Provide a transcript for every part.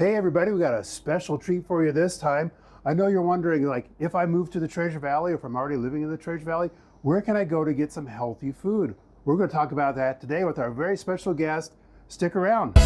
Hey everybody, we got a special treat for you this time. I know you're wondering, like, if I move to the Treasure Valley, or if I'm already living in the Treasure Valley, where can I go to get some healthy food? We're going to talk about that today with our very special guest. Stick around.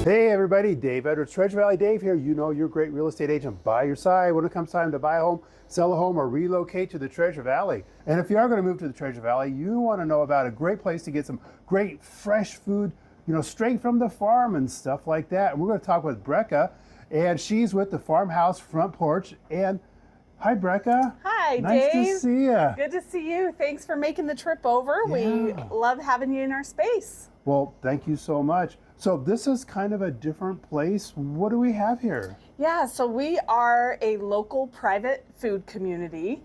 Hey everybody, Dave Edwards, Treasure Valley Dave here. You know your great real estate agent by your side when it comes time to buy a home, sell a home, or relocate to the Treasure Valley. And if you are going to move to the Treasure Valley, you want to know about a great place to get some great fresh food, you know, straight from the farm and stuff like that. And we're going to talk with Brecca, and she's with the Farmhouse Front Porch. And hi, Brecca. Hi, nice Dave. Nice to see you. Good to see you. Thanks for making the trip over. Yeah. We love having you in our space. Well, thank you so much. So this is kind of a different place. What do we have here? Yeah, so we are a local private food community.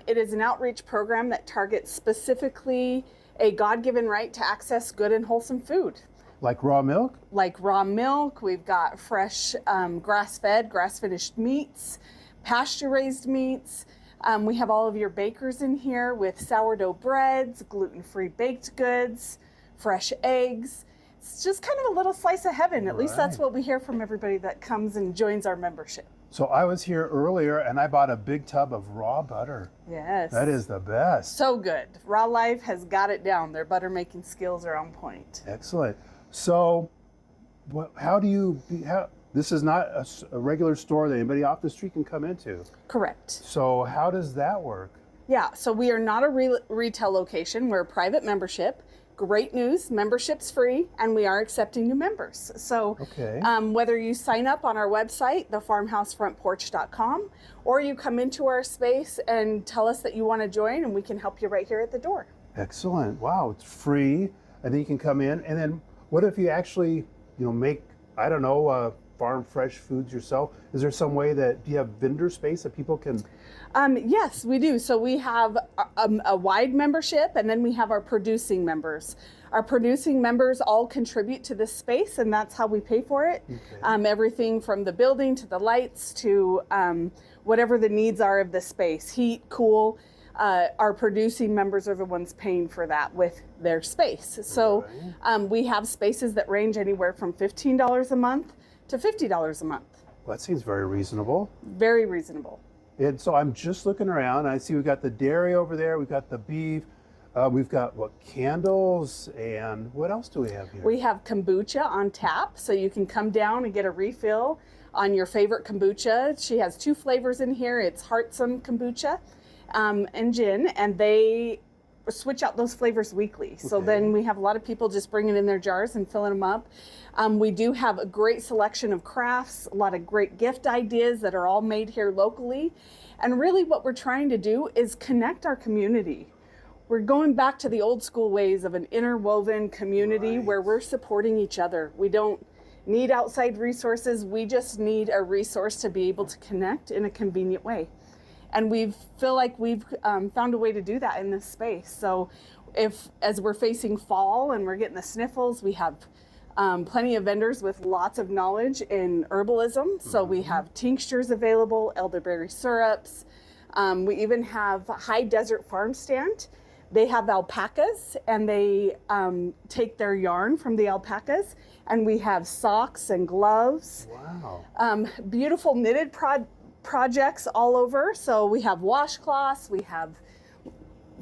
It is an outreach program that targets specifically a God-given right to access good and wholesome food. Like raw milk? Like raw milk. We've got fresh grass-fed, grass-finished meats, pasture-raised meats. We have all of your bakers in here with sourdough breads, gluten-free baked goods, fresh eggs. It's just kind of a little slice of heaven. At least that's what we hear from everybody that comes and joins our membership. So I was here earlier and I bought a big tub of raw butter. Yes. That is the best. So good. Raw Life has got it down. Their butter making skills are on point. Excellent. So this is not a regular store that anybody off the street can come into. Correct. So how does that work? Yeah, so we are not a retail location. We're a private membership. Great news, membership's free, and we are accepting new members. So whether you sign up on our website, thefarmhousefrontporch.com, or you come into our space and tell us that you want to join, and we can help you right here at the door. Excellent. Wow, it's free, and then you can come in. And then what if you actually, make, I don't know, farm fresh foods yourself? Is there some way do you have vendor space that people can? Yes, we do. So we have a wide membership, and then we have our producing members. Our producing members all contribute to this space, and that's how we pay for it. Okay. Everything from the building to the lights to whatever the needs are of the space, heat, cool. Our producing members are the ones paying for that with their space. So we have spaces that range anywhere from $15 a month to $50 a month. Well, that seems very reasonable. Very reasonable. And so I'm just looking around. I see we've got the dairy over there. We've got the beef. We've got candles, and what else do we have here? We have kombucha on tap, so you can come down and get a refill on your favorite kombucha. She has 2 flavors in here. It's Heartsome kombucha and gin, and they switch out those flavors weekly. So then we have a lot of people just bringing in their jars and filling them up. We do have a great selection of crafts, a lot of great gift ideas that are all made here locally. And really what we're trying to do is connect our community. We're going back to the old school ways of an interwoven community where we're supporting each other. We don't need outside resources. We just need a resource to be able to connect in a convenient way. And we feel like we've found a way to do that in this space. So as we're facing fall and we're getting the sniffles, we have plenty of vendors with lots of knowledge in herbalism. So we have tinctures available, elderberry syrups. We even have High Desert Farm Stand. They have alpacas, and they take their yarn from the alpacas. And we have socks and gloves. Wow. Beautiful knitted projects all over. So we have washcloths, we have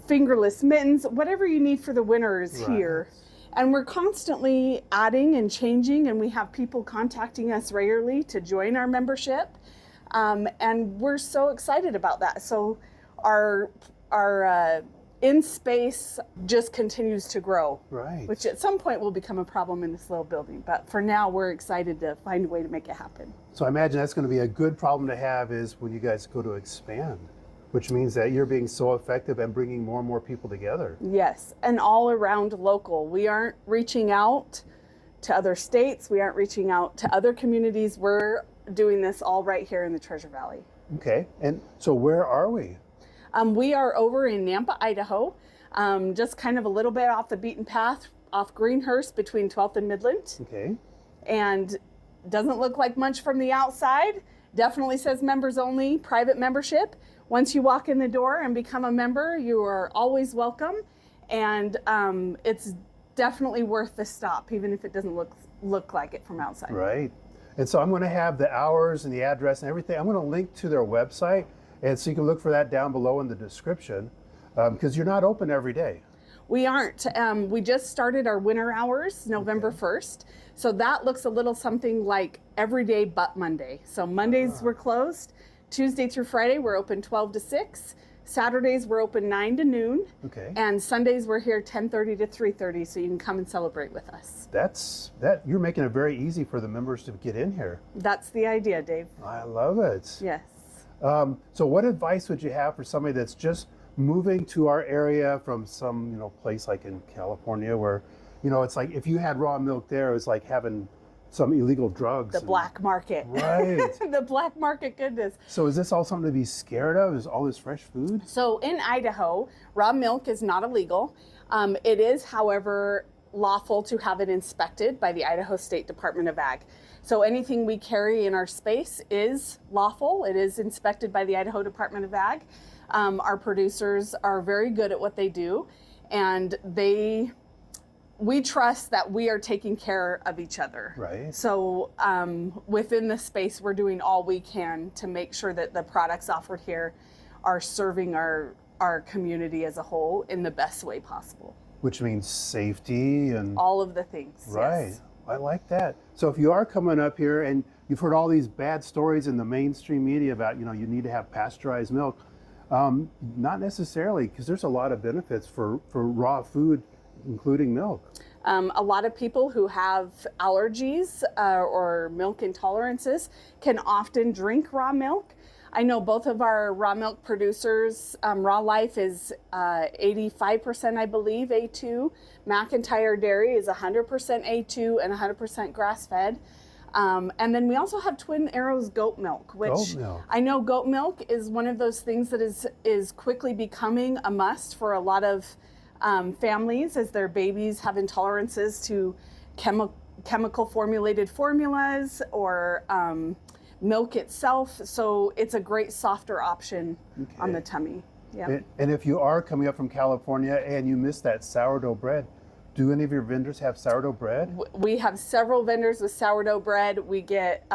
fingerless mittens, whatever you need for the winter is here. And we're constantly adding and changing, and we have people contacting us regularly to join our membership. And we're so excited about that. So our in space just continues to grow, which at some point will become a problem in this little building. But for now, we're excited to find a way to make it happen. So I imagine that's going to be a good problem to have is when you guys go to expand, which means that you're being so effective and bringing more and more people together. Yes, and all around local. We aren't reaching out to other states. We aren't reaching out to other communities. We're doing this all right here in the Treasure Valley. Okay, and so where are we? We are over in Nampa, Idaho, just kind of a little bit off the beaten path, off Greenhurst between 12th and Midland. Okay. And doesn't look like much from the outside. Definitely says members only, private membership. Once you walk in the door and become a member, you are always welcome. And it's definitely worth the stop, even if it doesn't look like it from outside. Right. And so I'm going to have the hours and the address and everything. I'm going to link to their website. And so you can look for that down below in the description, because you're not open every day. We aren't. We just started our winter hours November 1st. So that looks a little something like every day but Monday. So Mondays we're closed. Tuesday through Friday we're open 12 to 6. Saturdays we're open 9 to noon. Okay. And Sundays we're here 10:30 to 3:30, so you can come and celebrate with us. You're making it very easy for the members to get in here. That's the idea, Dave. I love it. Yes. So what advice would you have for somebody that's just moving to our area from some, place like in California where, it's like if you had raw milk there, it was like having some illegal drugs. The black market. Right. The black market goodness. So is this all something to be scared of? Is all this fresh food? So in Idaho, raw milk is not illegal. It is, however, lawful to have it inspected by the Idaho State Department of Ag. So anything we carry in our space is lawful. It is inspected by the Idaho Department of Ag. Our producers are very good at what they do, and we trust that we are taking care of each other. Right. So within the space, we're doing all we can to make sure that the products offered here are serving our community as a whole in the best way possible. Which means safety and all of the things. Right. Yes. I like that. So if you are coming up here and you've heard all these bad stories in the mainstream media about, you need to have pasteurized milk, not necessarily, because there's a lot of benefits for raw food, including milk. A lot of people who have allergies or milk intolerances can often drink raw milk. I know both of our raw milk producers, Raw Life is 85%, I believe, A2. McIntyre Dairy is 100% A2 and 100% grass-fed. And then we also have Twin Arrows goat milk, which I know goat milk is one of those things that is quickly becoming a must for a lot of families as their babies have intolerances to chemical formulated formulas or milk itself. So it's a great softer option on the tummy. Yeah. And if you are coming up from California and you miss that sourdough bread, do any of your vendors have sourdough bread? We have several vendors with sourdough bread. We get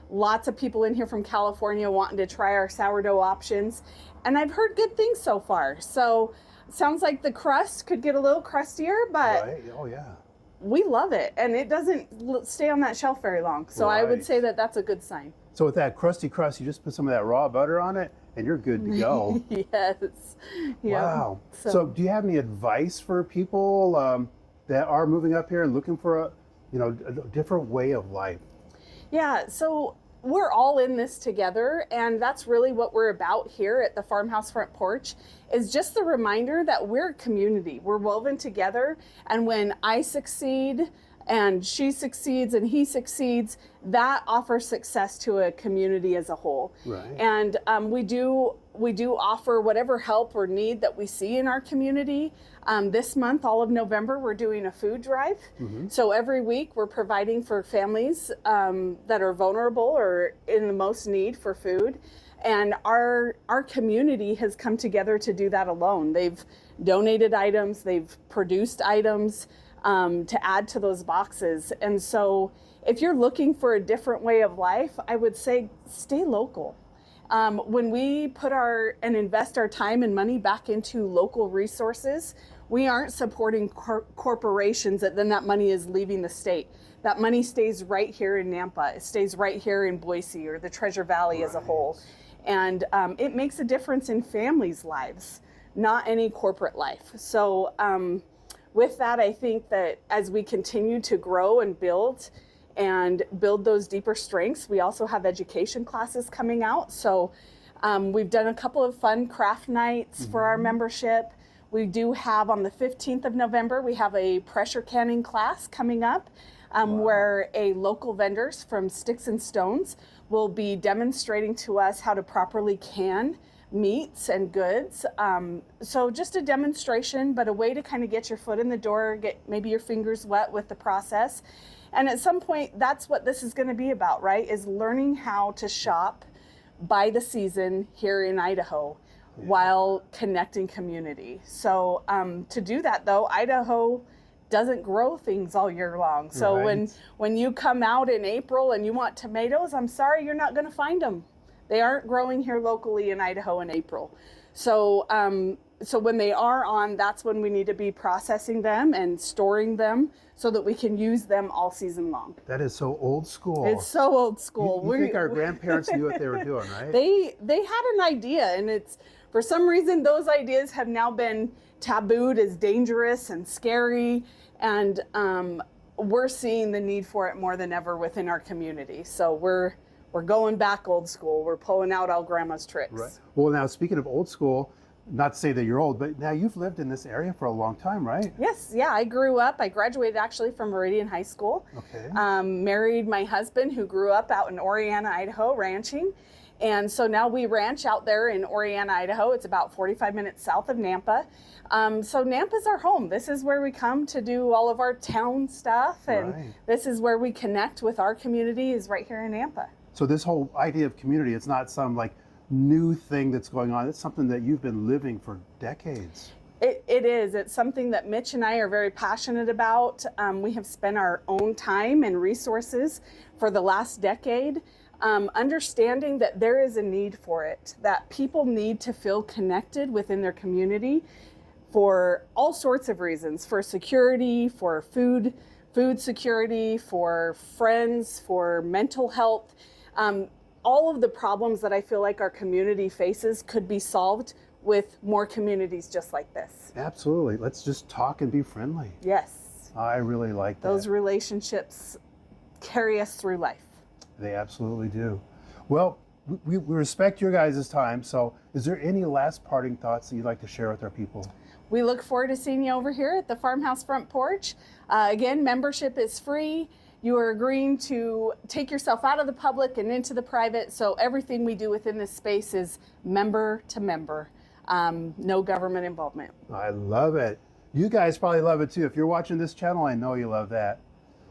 lots of people in here from California wanting to try our sourdough options. And I've heard good things so far. So sounds like the crust could get a little crustier, but right. Oh, yeah. We love it. And it doesn't stay on that shelf very long. So I would say that that's a good sign. So with that crusty crust, you just put some of that raw butter on it and you're good to go. Yes. Yeah. Wow. So do you have any advice for people that are moving up here and looking for a different way of life? Yeah. So we're all in this together, and that's really what we're about here at the Farmhouse Front Porch, is just the reminder that we're a community. We're woven together, and when I succeed and she succeeds and he succeeds, that offers success to a community as a whole. Right. And we do offer whatever help or need that we see in our community. This month, all of November, we're doing a food drive. Mm-hmm. So every week we're providing for families that are vulnerable or in the most need for food. And our community has come together to do that alone. They've donated items, they've produced items to add to those boxes. And so if you're looking for a different way of life, I would say stay local. When we put and invest our time and money back into local resources, we aren't supporting corporations that then that money is leaving the state. That money stays right here in Nampa. It stays right here in Boise or the Treasure Valley as a whole. And it makes a difference in families' lives, not any corporate life. So with that, I think that as we continue to grow and build those deeper strengths, we also have education classes coming out. So we've done a couple of fun craft nights for our membership. We do have on the 15th of November, we have a pressure canning class coming up where local vendors from Sticks and Stones will be demonstrating to us how to properly can meats and goods. So just a demonstration, but a way to kind of get your foot in the door, get maybe your fingers wet with the process. And at some point, that's what this is going to be about, right? Is learning how to shop by the season here in Idaho while connecting community. So to do that, though, Idaho doesn't grow things all year long. So when you come out in April and you want tomatoes, I'm sorry, you're not going to find them. They aren't growing here locally in Idaho in April. So so when they are on, that's when we need to be processing them and storing them so that we can use them all season long. That is so old school. It's so old school. You think our grandparents knew what they were doing, right? They had an idea, and it's, for some reason, those ideas have now been tabooed as dangerous and scary, and we're seeing the need for it more than ever within our community. So we're going back old school. We're pulling out all grandma's tricks. Right. Well, now speaking of old school, not to say that you're old, but now you've lived in this area for a long time, right? Yes, yeah, I grew up. I graduated actually from Meridian High School. Okay. Married my husband, who grew up out in Oriana, Idaho, ranching. And so now we ranch out there in Oriana, Idaho. It's about 45 minutes south of Nampa. So Nampa's our home. This is where we come to do all of our town stuff. And this is where we connect with our community, is right here in Nampa. So this whole idea of community, it's not some like new thing that's going on. It's something that you've been living for decades. It is. It's something that Mitch and I are very passionate about. We have spent our own time and resources for the last decade understanding that there is a need for it, that people need to feel connected within their community for all sorts of reasons, for security, for food security, for friends, for mental health. All of the problems that I feel like our community faces could be solved with more communities just like this. Absolutely. Let's just talk and be friendly. Yes. I really like that. Those relationships carry us through life. They absolutely do. Well, we respect your guys' time. So is there any last parting thoughts that you'd like to share with our people? We look forward to seeing you over here at the Farmhouse Front Porch. Again, membership is free. You are agreeing to take yourself out of the public and into the private. So everything we do within this space is member to member. No government involvement. I love it. You guys probably love it too. If you're watching this channel, I know you love that.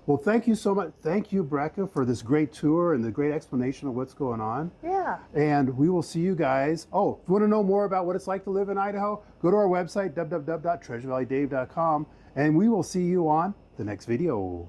Well, thank you so much. Thank you, Brecca, for this great tour and the great explanation of what's going on. Yeah. And we will see you guys. Oh, if you want to know more about what it's like to live in Idaho, go to our website, www.treasurevalleydave.com, and we will see you on the next video.